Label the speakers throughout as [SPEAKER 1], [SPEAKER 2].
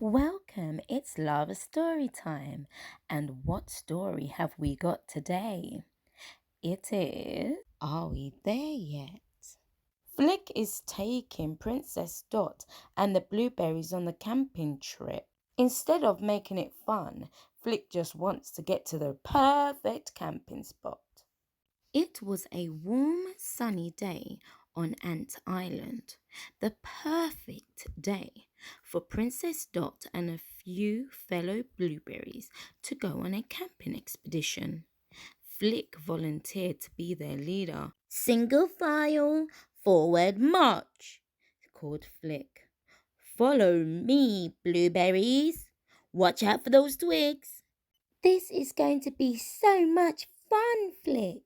[SPEAKER 1] Welcome, it's Larva story time. And what story have we got today? It is Are We There Yet? Flick is taking Princess Dot and the Blueberries on the camping trip. Instead of making it fun, Flick just wants to get to the perfect camping spot. It was a warm, sunny day on Ant Island, the perfect day for Princess Dot and a few fellow blueberries to go on a camping expedition. Flick volunteered to be their leader. Single file, forward march, called Flick. Follow me, blueberries. Watch out for those twigs. This is going to be so much fun, Flick,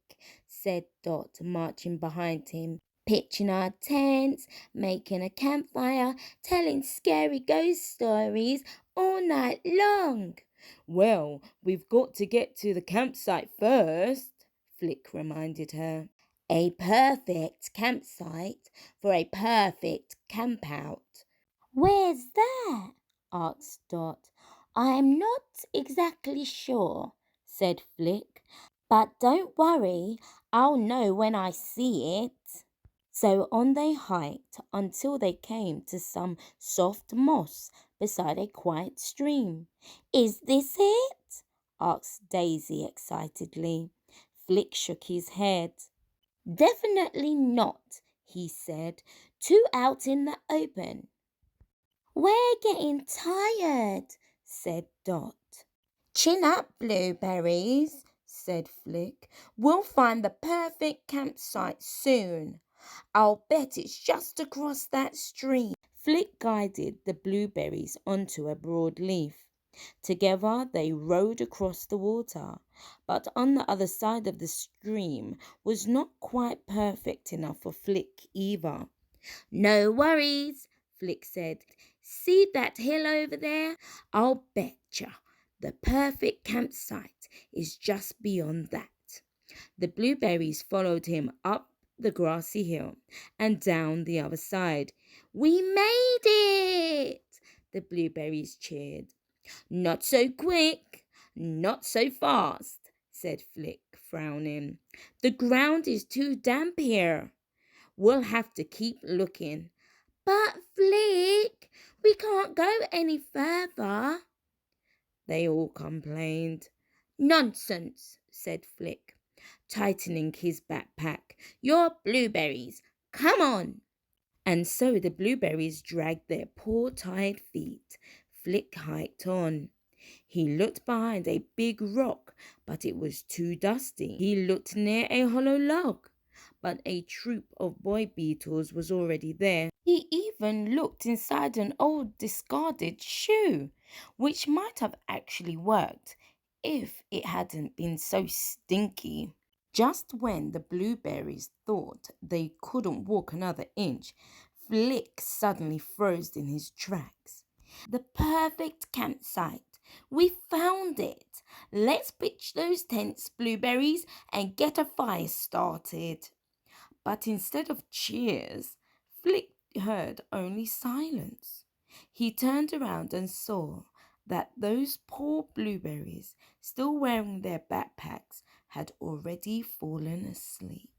[SPEAKER 1] said Dot, marching behind him. Pitching our tents, making a campfire, telling scary ghost stories all night long. Well, we've got to get to the campsite first, Flick reminded her. A perfect campsite for a perfect campout. Where's that? Asked Dot. I'm not exactly sure, said Flick, but don't worry, I'll know when I see it. So on they hiked until they came to some soft moss beside a quiet stream. Is this it? Asked Daisy excitedly. Flick shook his head. Definitely not, he said. Too out in the open. We're getting tired, said Dot. Chin up, Blueberries, said Flick. We'll find the perfect campsite soon. I'll bet it's just across that stream. Flick guided the Blueberries onto a broad leaf. Together they rowed across the water, but on the other side of the stream was not quite perfect enough for Flick either. No worries, Flick said. See that hill over there? I'll betcha the perfect campsite is just beyond that. The Blueberries followed him up the grassy hill and down the other side. We made it! The Blueberries cheered. Not so quick, not so fast, said Flick, frowning. The ground is too damp here. We'll have to keep looking. But Flick, we can't go any further, they all complained. Nonsense, said Flick, tightening his backpack. You're Blueberries. Come on. And so the Blueberries dragged their poor tired feet. Flick hiked on. He looked behind a big rock, but it was too dusty. He looked near a hollow log, but a troop of boy beetles was already there. He even looked inside an old discarded shoe, which might have actually worked if it hadn't been so stinky. Just when the Blueberries thought they couldn't walk another inch, Flick suddenly froze in his tracks. The perfect campsite. We found it. Let's pitch those tents, Blueberries, and get a fire started. But instead of cheers, Flick heard only silence. He turned around and saw that those poor Blueberries, still wearing their backpacks, had already fallen asleep.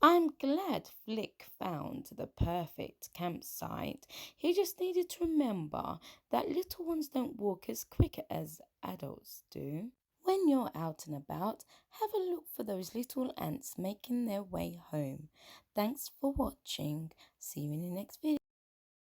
[SPEAKER 1] I'm glad Flick found the perfect campsite. He just needed to remember that little ones don't walk as quick as adults do. When you're out and about, have a look for those little ants making their way home. Thanks for watching. See you in the next video.